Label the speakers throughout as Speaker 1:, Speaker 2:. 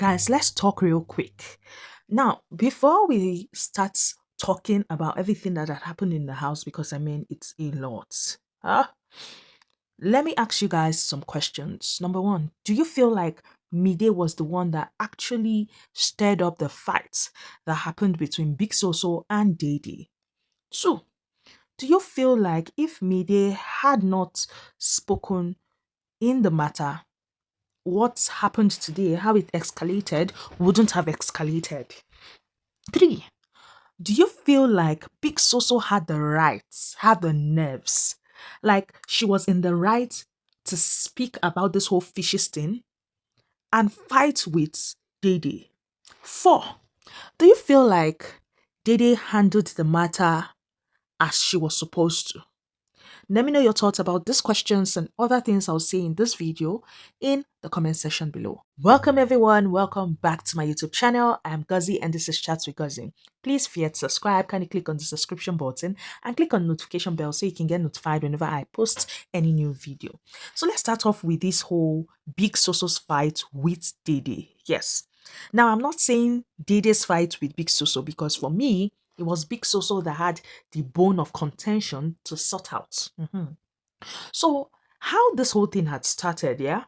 Speaker 1: Guys, let's talk real quick. Now, before we start talking about everything that had happened in the house, because I mean, it's a lot. Let me ask you guys some questions. Number one, do you feel like Mide was the one that actually stirred up the fights that happened between Big Soso and Dede? Two, do you feel like if Mide had not spoken in the matter, what happened today, how it escalated, wouldn't have escalated? Three, do you feel like Big Soso had the rights, had the nerves? Like she was in the right to speak about this whole fishes thing and fight with Dede? Four, do you feel like Dede handled the matter as she was supposed to? Let me know your thoughts about these questions and other things I'll say in this video in the comment section below. Welcome everyone, welcome back to my YouTube channel. I'm Gazi and this is Chats with Gazi. Please feel to subscribe, kindly click on the subscription button and click on the notification bell so you can get notified whenever I post any new video. So let's start off with this whole Big Soso's fight with Dede. Yes. Now I'm not saying Dede's fight with Big Soso because for me, it was Big Soso that had the bone of contention to sort out. So, how this whole thing had started, yeah,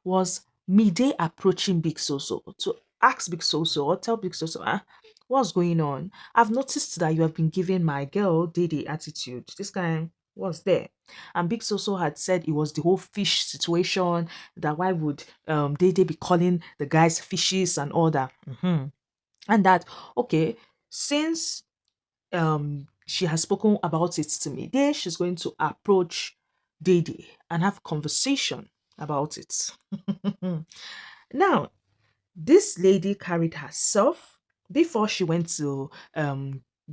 Speaker 1: was Mide approaching Big Soso to ask Big Soso or tell Big Soso, what's going on? I've noticed that you have been giving my girl Dede attitude. This guy was there. And Big Soso had said it was the whole fish situation, that why would Dede be calling the guys fishes and all that. And that, okay, since she has spoken about it to me. There, she's going to approach Dede and have conversation about it. Now, this lady carried herself before she went to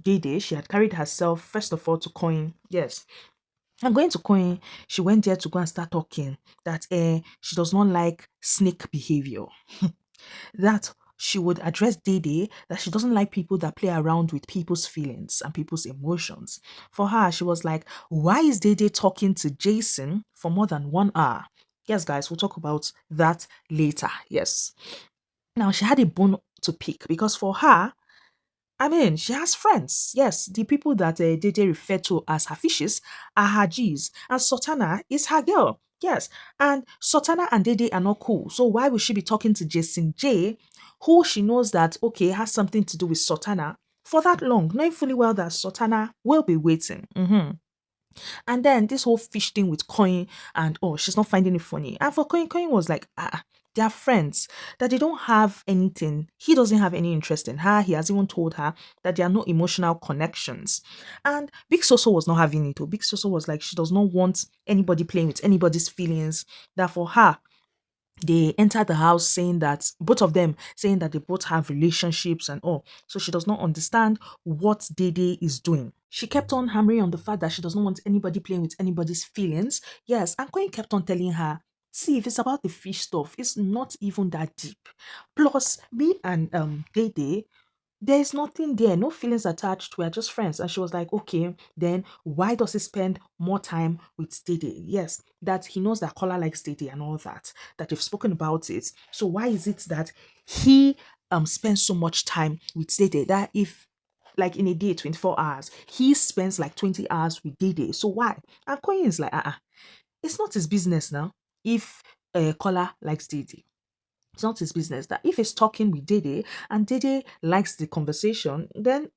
Speaker 1: Dede. She had carried herself first of all to Coin. Yes, I'm going to Coin. She went there to go and start talking that she does not like snake behavior, that she would address Dede that she doesn't like people that play around with people's feelings and people's emotions. For her, she was like, why is Dede talking to Jason for more than 1 hour? Yes, guys, we'll talk about that later. Yes. Now, she had a bone to pick because for her, I mean, she has friends. Yes, the people that Dede referred to as her fishes are her G's, and Sultana is her girl. Yes, and Sultana and Dede are not cool. So why would she be talking to Jason J, who she knows that okay has something to do with Sultana for that long, knowing fully well that Sultana will be waiting. And then this whole fish thing with Coin and oh, she's not finding it funny. And for Coin was like, they are friends, that they don't have anything. He doesn't have any interest in her. He has even told her that there are no emotional connections. And Big Soso was not having it. Big Soso was like, she does not want anybody playing with anybody's feelings. That for her, they entered the house saying that both of them saying that they both have relationships and all. So she does not understand what Dede is doing. She kept on hammering on the fact that she does not want anybody playing with anybody's feelings. Yes, and Queen kept on telling her, see, if it's about the fish stuff, it's not even that deep. Plus, me and Dede, there's nothing there, no feelings attached. We're just friends. And she was like, okay, then why does he spend more time with Dede? Yes, that he knows that Kola likes Dede and all that, that you've spoken about it. So why is it that he spends so much time with Dede, that if like in a day, 24 hours, he spends like 20 hours with Dede? So why? And Koyin is like, it's not his business now if Kola likes Dede. It's not his business. That if he's talking with Dede and Dede likes the conversation, then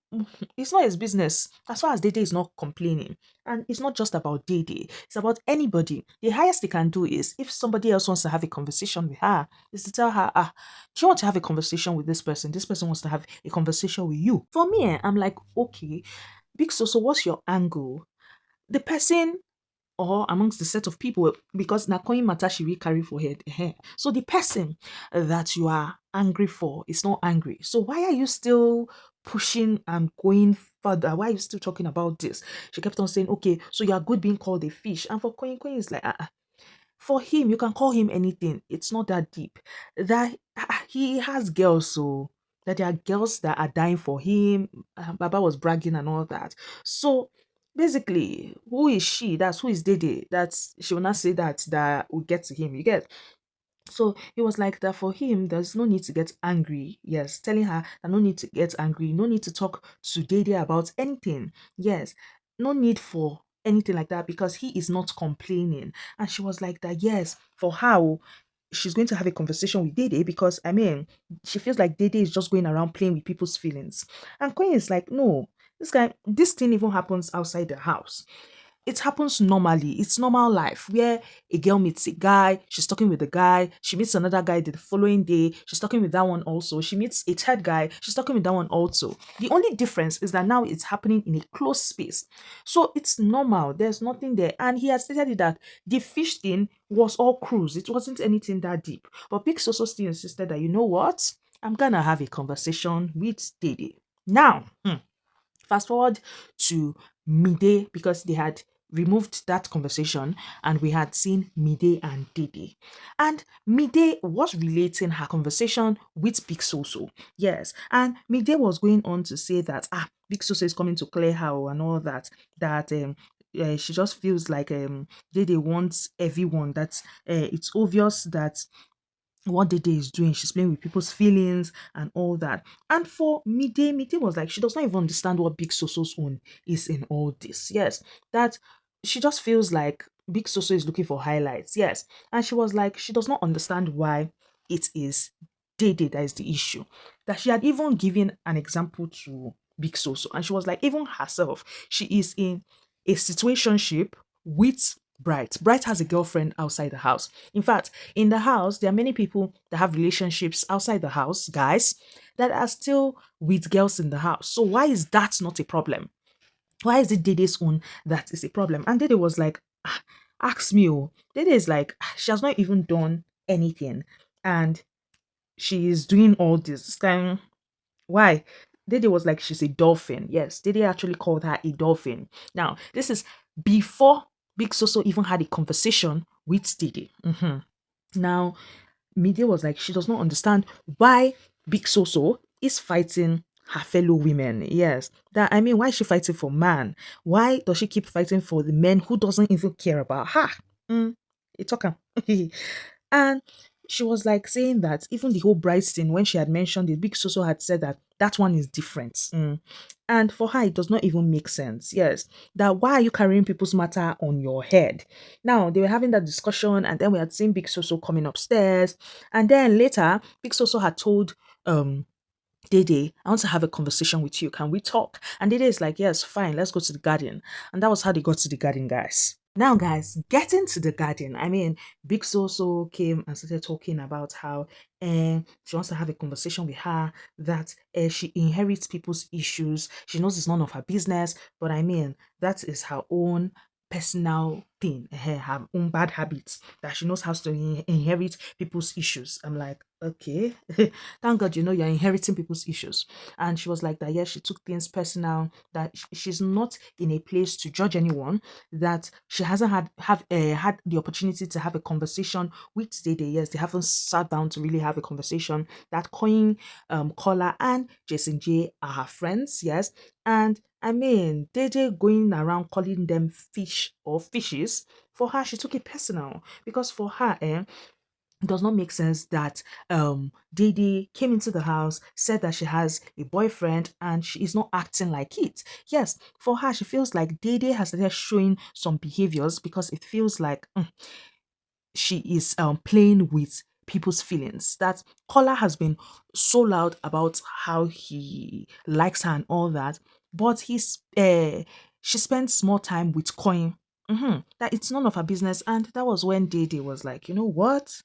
Speaker 1: it's not his business. As far as Dede is not complaining. And it's not just about Dede, it's about anybody. The highest they can do is if somebody else wants to have a conversation with her, is to tell her, do you want to have a conversation with this person? This person wants to have a conversation with you. For me, I'm like, okay, Big so what's your angle? The person or amongst the set of people, because na coin matter she will carry for head. So the person that you are angry for is not angry. So why are you still pushing and going further? Why are you still talking about this? She kept on saying, okay, so you are good being called a fish. And for Coin is like, for him, you can call him anything. It's not that deep. That he has girls, so that there are girls that are dying for him. Baba was bragging and all that. So basically, who is she? That's who is Dede. That's she will not say that will get to him. You get. So he was like that for him, there's no need to get angry. Yes, telling her that no need to get angry, no need to talk to Dede about anything. Yes, no need for anything like that because he is not complaining. And she was like that, yes, for how she's going to have a conversation with Dede because she feels like Dede is just going around playing with people's feelings. And Queen is like, no, this thing even happens outside the house. It happens normally. It's normal life where a girl meets a guy, she's talking with the guy, she meets another guy the following day, she's talking with that one also. She meets a third guy, she's talking with that one also. The only difference is that now it's happening in a closed space. So it's normal. There's nothing there. And he has stated that the fish thing was all cruise. It wasn't anything that deep. But Big Soso still insisted that, you know what? I'm gonna have a conversation with Dede. Now, fast forward to Mide because they had removed that conversation and we had seen Mide and Dede. And Mide was relating her conversation with Big Soso. Yes. And Mide was going on to say that Big Soso is coming to clear her and all that. That she just feels like Dede wants everyone. That it's obvious that what Dede is doing. She's playing with people's feelings and all that. And for Mide was like, she does not even understand what Big Soso's own is in all this. Yes, that she just feels like Big Soso is looking for highlights. Yes. And she was like, she does not understand why it is Dede that is the issue. That she had even given an example to Big Soso. And she was like, even herself, she is in a situationship with Bright. Bright has a girlfriend outside the house. In fact, in the house, there are many people that have relationships outside the house, guys, that are still with girls in the house. So why is that not a problem? Why is it Dede's own that is a problem? And Dede was like, ask me. Oh. Dede is like, she has not even done anything. And she is doing all this. Kind why? Dede was like, she's a dolphin. Yes, Dede actually called her a dolphin. Now, this is before Big Soso even had a conversation with Dede. Now, Media was like, she does not understand why Big Soso is fighting her fellow women. Yes. Why is she fighting for man? Why does she keep fighting for the men who doesn't even care about her? It's okay. And she was like saying that even the whole bride thing, when she had mentioned it, Big Soso had said that that one is different. And for her, it does not even make sense. Yes. That why are you carrying people's matter on your head? Now, they were having that discussion, and then we had seen Big Soso coming upstairs. And then later, Big Soso had told Dede, I want to have a conversation with you. Can we talk? And Dede is like, yes, fine, let's go to the garden. And that was how they got to the garden, guys. Now, guys, getting to the garden, Big Soso came and started talking about how she wants to have a conversation with her, that she inherits people's issues. She knows it's none of her business, but that is her own personal thing, her own bad habits, that she knows how to inherit people's issues. I'm like, okay, thank God, you're inheriting people's issues. And she was like that, yes, she took things personal, that she's not in a place to judge anyone, that she hasn't had the opportunity to have a conversation with Dede. Yes, they haven't sat down to really have a conversation. That Coin, Collar, and Jason J are her friends. Yes, and Dede going around calling them fish or fishes. For her, she took it personal because for her, it does not make sense that Dede came into the house, said that she has a boyfriend, and she is not acting like it. Yes, for her, she feels like Dede has started showing some behaviors because it feels like she is playing with people's feelings. That Kola has been so loud about how he likes her and all that, but she spends more time with Coin. That it's none of her business, and that was when Dede was like, you know what?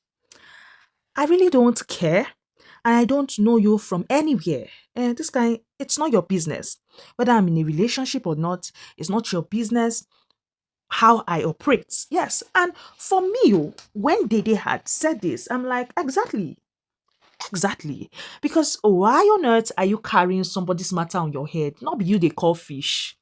Speaker 1: I really don't care, and I don't know you from anywhere. This guy, it's not your business. Whether I'm in a relationship or not, it's not your business how I operate. Yes. And for me, when Dede had said this, I'm like, exactly. Exactly. Because why on earth are you carrying somebody's matter on your head? Not be you they call fish.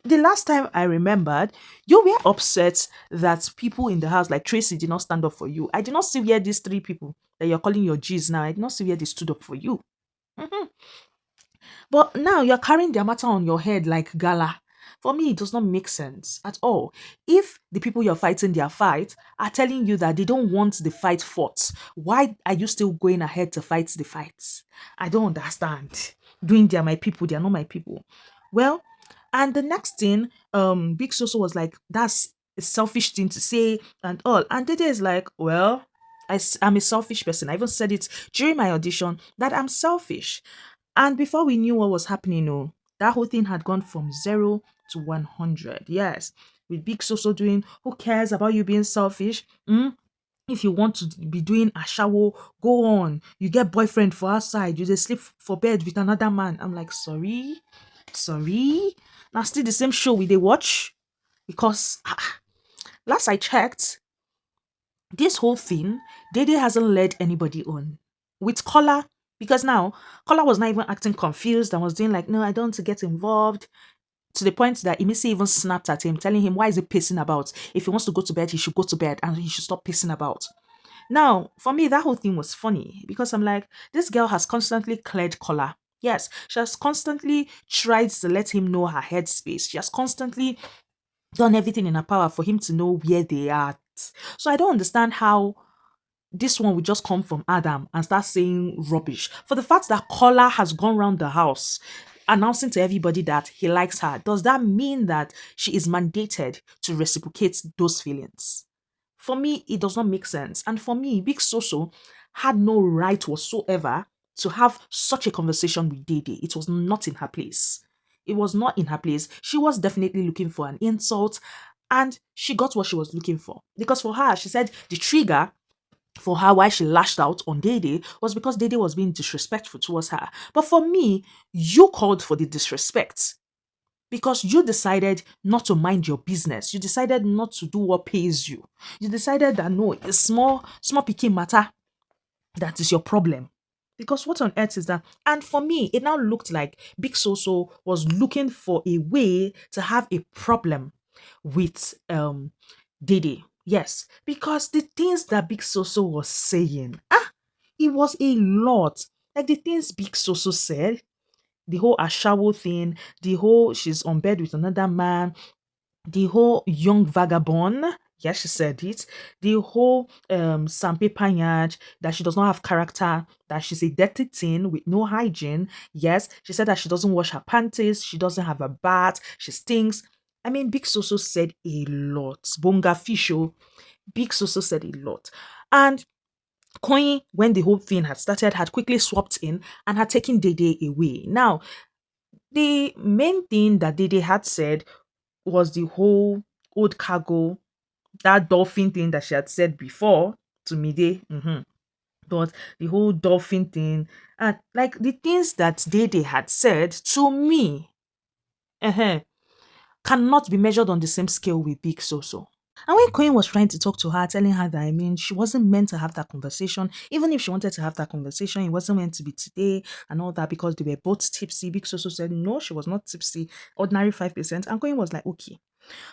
Speaker 1: The last time I remembered, you were upset that people in the house like Tracy did not stand up for you. I did not see where these three people that you're calling your G's now, I did not see where they stood up for you. Mhm. But now you're carrying their matter on your head like gala. For me, it does not make sense at all. If the people you're fighting their fight are telling you that they don't want the fight fought, why are you still going ahead to fight the fight? I don't understand. Doing they are my people, they are not my people. Well, and the next thing, Big Soso was like, that's a selfish thing to say and all. And Dede is like, well, I'm a selfish person. I even said it during my audition that I'm selfish. And before we knew what was happening, oh, that whole thing had gone from 0 to 100. Yes. With Big Soso doing, who cares about you being selfish? If you want to be doing a shower, go on. You get boyfriend for outside, you just sleep for bed with another man. I'm like, sorry. Now still the same show we they watch because last I checked, this whole thing, Dede hasn't led anybody on. With Kola, because now Kola was not even acting confused and was doing like, no, I don't want to get involved. To the point that Emisi even snapped at him, telling him why is he pissing about? If he wants to go to bed, he should go to bed and he should stop pissing about. Now, for me, that whole thing was funny because I'm like, this girl has constantly cleared Kola. Yes, she has constantly tried to let him know her headspace. She has constantly done everything in her power for him to know where they are. So I don't understand how this one would just come from Adam and start saying rubbish. For the fact that Kola has gone round the house announcing to everybody that he likes her, does that mean that she is mandated to reciprocate those feelings? For me, it does not make sense. And for me, Big Soso had no right whatsoever to have such a conversation with Dede. It was not in her place. It was not in her place. She was definitely looking for an insult and she got what she was looking for. Because for her, she said the trigger for her why she lashed out on Dede was because Dede was being disrespectful towards her. But for me, you called for the disrespect because you decided not to mind your business. You decided not to do what pays you. You decided that no, it's small picking matter that is your problem. Because what on earth is that? And for me, it now looked like Big Soso was looking for a way to have a problem with Dede. Yes, because the things that Big Soso was saying, it was a lot. Like the things Big Soso said, the whole Ashawo thing, the whole she's on bed with another man, the whole young vagabond, yes, she said it, the whole Sampe Panyaj, that she does not have character, that she's a dirty teen with no hygiene. Yes, she said that she doesn't wash her panties, she doesn't have a bath, she stinks. I mean, Big Soso said a lot. Bonga Fisho, Big Soso said a lot. And Coin, when the whole thing had started, had quickly swapped in and had taken Dede away. Now, the main thing that Dede had said was the whole old cargo, that dolphin thing that she had said before to Mide. But the whole dolphin thing and like the things that Dede had said to me uh cannot be measured on the same scale with Big Soso. And when Queen was trying to talk to her, telling her that I mean she wasn't meant to have that conversation, even if she wanted to have that conversation, it wasn't meant to be today and all that because they were both tipsy. Big Soso said no, she was not tipsy, ordinary 5%. And Queen was like, okay.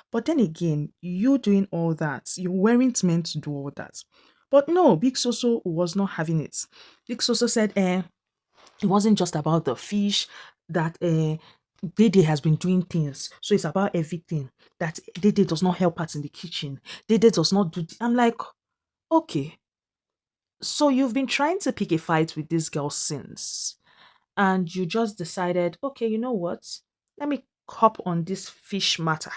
Speaker 1: But then again, you doing all that, you weren't meant to do all that. But no, Big Soso was not having it. Big Soso said, it wasn't just about the fish, that Dede has been doing things. So it's about everything. That Dede does not help us in the kitchen. Dede does not do. I'm like, okay. So you've been trying to pick a fight with this girl since. And you just decided, okay, you know what? Let me hop on this fish matter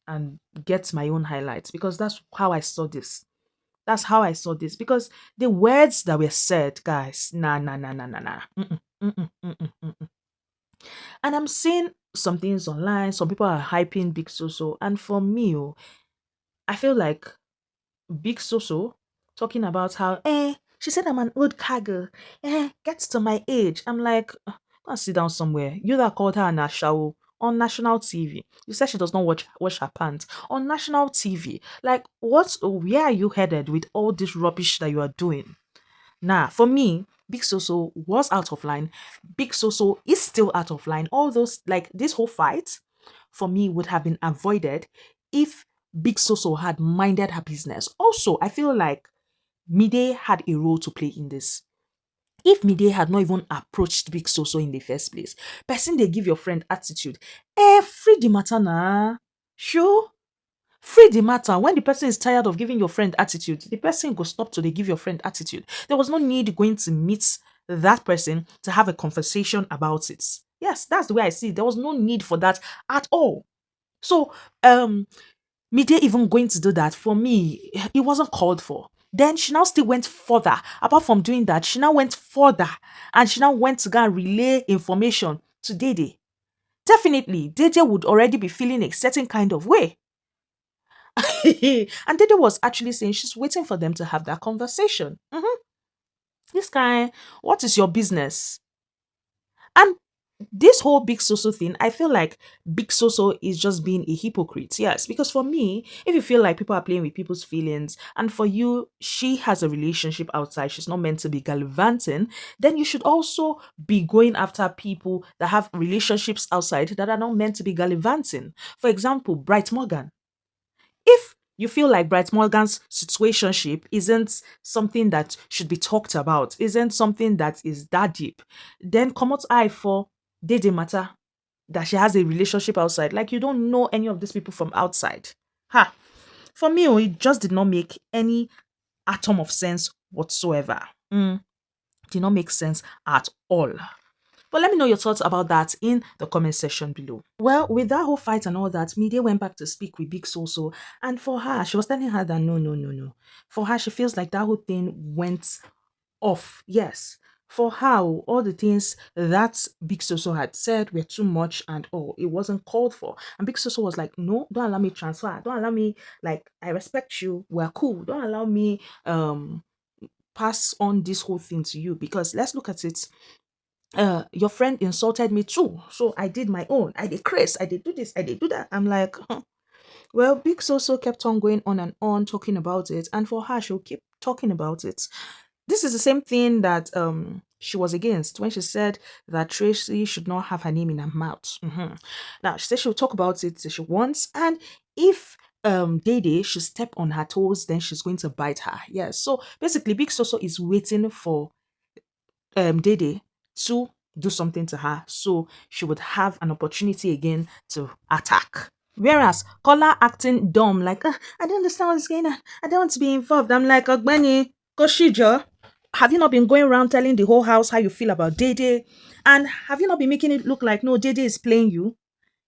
Speaker 1: and get my own highlights because that's how I saw this. That's how I saw this because the words that were said, guys, nah. And I'm seeing some things online. Some people are hyping Big Soso, and for me, I feel like Big Soso talking about how she said I'm an old cargo, gets to my age. I'm like, go and sit down somewhere. You that called her an ashawo on national TV. You said she does not wash her pants on national TV. Like, what? Where are you headed with all this rubbish that you are doing? Nah, for me, Big Soso was out of line. Big Soso is still out of line. All those, like this whole fight, for me, would have been avoided if Big Soso had minded her business. Also, I feel like Mide had a role to play in this. If Mide had not even approached Big Soso in the first place, person they give your friend attitude, free the matter na. Sure. Free the matter. When the person is tired of giving your friend attitude, the person go stop to they give your friend attitude. There was no need going to meet that person to have a conversation about it. Yes, that's the way I see it. There was no need for that at all. So, Mide even going to do that, for me, it wasn't called for. Then she now still went further. Apart from doing that, she now went further and she now went to go and relay information to Dede. Definitely, Dede would already be feeling a certain kind of way. And Dede was actually saying she's waiting for them to have that conversation. This guy, what is your business? And this whole Big Soso thing, I feel like Big Soso is just being a hypocrite. Yes, because for me, if you feel like people are playing with people's feelings, and for you, she has a relationship outside, she's not meant to be gallivanting, then you should also be going after people that have relationships outside that are not meant to be gallivanting. For example, Bright Morgan. If you feel like Bright Morgan's situationship isn't something that should be talked about, isn't something that is that deep, then come out eye for Dede matter that she has a relationship outside. Like you don't know any of these people from outside. Ha! For me, it just did not make any atom of sense whatsoever. Did not make sense at all. But let me know your thoughts about that in the comment section below. Well, with that whole fight and all that, Mide went back to speak with Big Soso. And for her, she was telling her that no, no, no, no. For her, she feels like that whole thing went off. Yes. For her, all the things that Big Soso had said were too much and all. It wasn't called for. And Big Soso was like, no, don't allow me transfer. Don't allow me, like, I respect you. We're cool. Don't allow me pass on this whole thing to you. Because let's look at it, your friend insulted me too. So I did my own. I did Chris. I did do this. I did do that. I'm like, well, Big Soso kept on going on and on talking about it. And for her, she'll keep talking about it. This is the same thing that she was against when she said that Tracy should not have her name in her mouth. Now she said she'll talk about it if she wants, and if Dede should step on her toes, then she's going to bite her. Yes. So basically, Big Soso is waiting for Dede to do something to her so she would have an opportunity again to attack. Whereas Kola acting dumb, like, I don't understand what's going on. I don't want to be involved. I'm like, Ogbeni, Koshijo, have you not been going around telling the whole house how you feel about Dede? And have you not been making it look like, no, Dede is playing you?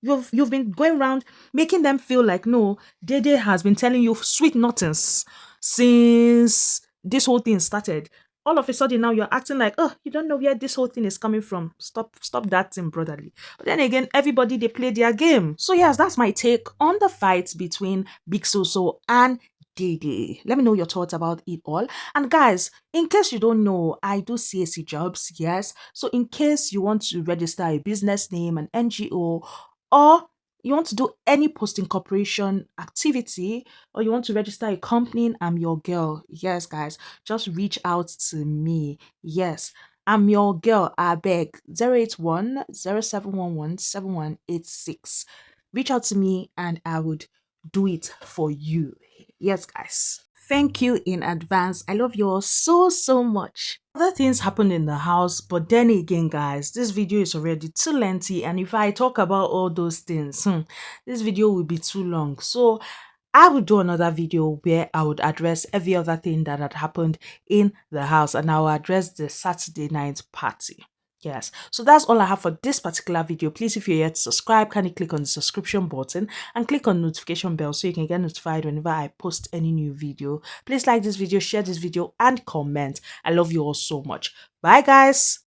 Speaker 1: You've been going around making them feel like, no, Dede has been telling you sweet nothings since this whole thing started. All of a sudden now you're acting like, oh, you don't know where this whole thing is coming from. Stop that thing, brotherly. But then again, everybody they play their game. So yes, that's my take on the fight between Big Soso and Dede. Let me know your thoughts about it all. And guys, in case you don't know, I do CSC jobs, yes. So in case you want to register a business name, an NGO, or you want to do any post incorporation activity, or you want to register a company, I'm your girl. Yes, guys, just reach out to me. Yes, I'm your girl. I beg 081 7186. Reach out to me and I would do it for you. Yes, guys. Thank you in advance. I love you all so, so much. Other things happened in the house, but then again, guys, this video is already too lengthy. And if I talk about all those things, this video will be too long. So I will do another video where I would address every other thing that had happened in the house, and I will address the Saturday night party. Yes, so that's all I have for this particular video. Please, if you're yet to subscribe, kindly click on the subscription button and click on the notification bell so you can get notified whenever I post any new video. Please like this video, share this video, and comment. I love you all so much. Bye, guys.